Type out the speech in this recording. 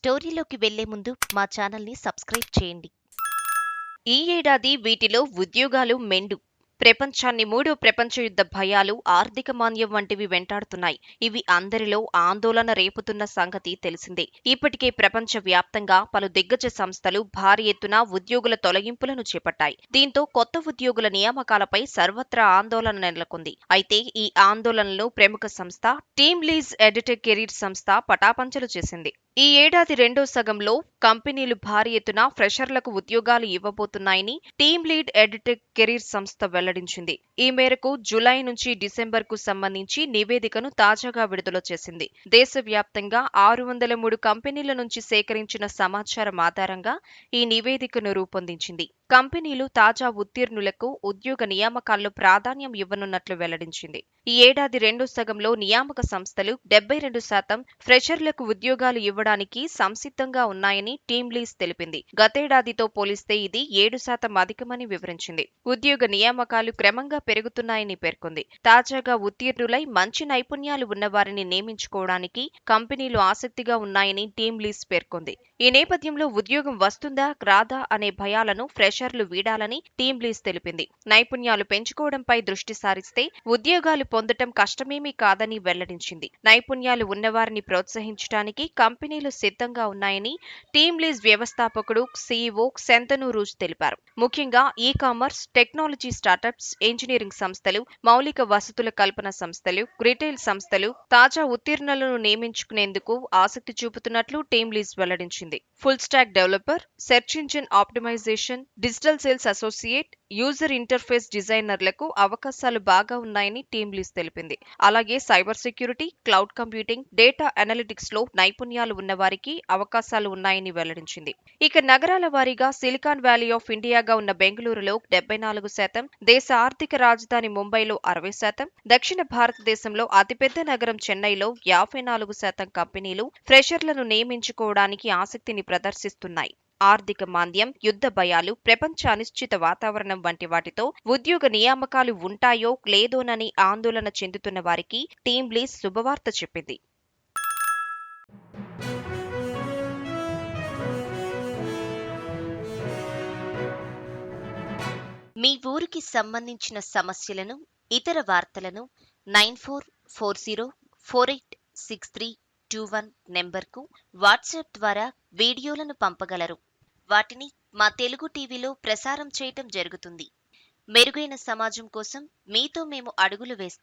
స్టోరీలోకి వెళ్లే ముందు మా ఛానల్ని సబ్స్క్రైబ్ చేయండి. ఈ ఏడాది వీటిలో ఉద్యోగాలు మెండు. ప్రపంచాన్ని మూడో ప్రపంచ యుద్ధ భయాలు, ఆర్థిక మాంద్యం వంటివి వెంటాడుతున్నాయి. ఇవి అందరిలో ఆందోళన రేపుతున్న సంగతి తెలిసిందే. ఇప్పటికే ప్రపంచ వ్యాప్తంగా పలు దిగ్గజ సంస్థలు భారీ ఎత్తున ఉద్యోగుల తొలగింపులను చేపట్టాయి. దీంతో కొత్త ఉద్యోగుల నియామకాలపై సర్వత్రా ఆందోళన నెలకొంది. అయితే ఈ ఆందోళనలను ప్రముఖ సంస్థ టీమ్ లీజ్ ఎడిటెక్ కెరీర్ సంస్థ పటాపంచలు చేసింది. ఈ ఏడాది రెండో సగంలో కంపెనీలు భారీ ఎత్తున ఫ్రెషర్లకు ఉద్యోగాలు ఇవ్వబోతున్నాయని టీమ్ లీడ్ ఎడిటెక్ కెరీర్ సంస్థ వెల్లడించింది. ఈ మేరకు జూలై నుంచి డిసెంబర్కు సంబంధించి నివేదికను తాజాగా విడుదల చేసింది. దేశవ్యాప్తంగా 603 కంపెనీల నుంచి సేకరించిన సమాచారం ఆధారంగా ఈ నివేదికను రూపొందించింది. కంపెనీలు తాజా ఉత్తీర్ణులకు ఉద్యోగ నియామకాల్లో ప్రాధాన్యం ఇవ్వనున్నట్లు వెల్లడించింది. ఈ ఏడాది రెండో సగంలో నియామక సంస్థలు 72% ఫ్రెషర్లకు ఉద్యోగాలు ఇవ్వడానికి సంసిద్ధంగా ఉన్నాయని టీమ్ లీజ్ తెలిపింది. గతేడాదితో పోలిస్తే ఇది 7% అధికమని వివరించింది. ఉద్యోగ నియామకాలు క్రమంగా పెరుగుతున్నాయని పేర్కొంది. తాజాగా ఉత్తీర్ణులై మంచి నైపుణ్యాలు ఉన్నవారిని నియమించుకోవడానికి కంపెనీలు ఆసక్తిగా ఉన్నాయని టీమ్ లీజ్ పేర్కొంది. ఈ నేపథ్యంలో ఉద్యోగం వస్తుందా రాదా అనే భయాలను ఫ్రెషర్లు వీడాలని టీమ్ లీజ్ తెలిపింది. నైపుణ్యాలు పెంచుకోవడంపై దృష్టి సారిస్తే ఉద్యోగాలు పొందటం కష్టమేమీ కాదని వెల్లడించింది. నైపుణ్యాలు ఉన్నవారిని ప్రోత్సహించడానికి కంపెనీలు సిద్ధంగా ఉన్నాయని టీమ్ లీజ్ వ్యవస్థాపకుడు సీఈఓ శంతను రూజ్ తెలిపారు. ముఖ్యంగా ఈ-కామర్స్, టెక్నాలజీ స్టార్టప్స్, ఇంజనీరింగ్ సంస్థలు, మౌలిక వసతుల కల్పన సంస్థలు, రిటైల్ సంస్థలు తాజా ఉత్తీర్ణులను నియమించుకునేందుకు ఆసక్తి చూపుతున్నట్లు టీమ్ లీజ్ వెల్లడించింది. Full stack developer, search engine optimisation, digital sales associate, user interface డిజైనర్లకు అవకాశాలు బాగా ఉన్నాయని టీమ్ లీజ్ తెలిపింది. అలాగే cyber security, cloud computing, data analytics లో నైపుణ్యాలు ఉన్నవారికి అవకాశాలు ఉన్నాయని వెల్లడించింది. ఇక నగరాల వారీగా సిలికాన్ వ్యాలీ ఆఫ్ ఇండియాగా ఉన్న బెంగళూరులో 74%, దేశ ఆర్థిక రాజధాని ముంబైలో 60%, దక్షిణ భారతదేశంలో అతిపెద్ద నగరం చెన్నైలో 54% కంపెనీలు ఫ్రెషర్లను నియమించుకోవడానికి ఆసక్తిని ప్రదర్శిస్తున్నాయి. ఆర్థిక మాంద్యం, యుద్ధ భయాలు, ప్రపంచ అనిశ్చిత వాతావరణం వంటి వాటితో ఉద్యోగ నియామకాలు ఉంటాయో లేదోనని ఆందోళన చెందుతున్న వారికి టీమ్ లీజ్ శుభవార్త చెప్పింది. మీ ఊరికి సంబంధించిన సమస్యలను, ఇతర వార్తలను 9440486321 నెంబర్కు వాట్సాప్ ద్వారా వీడియోలను పంపగలరు. వాటిని మా తెలుగు టీవీలో ప్రసారం చేయటం జరుగుతుంది. మెరుగైన సమాజం కోసం మీతో మేము అడుగులు వేస్తాం.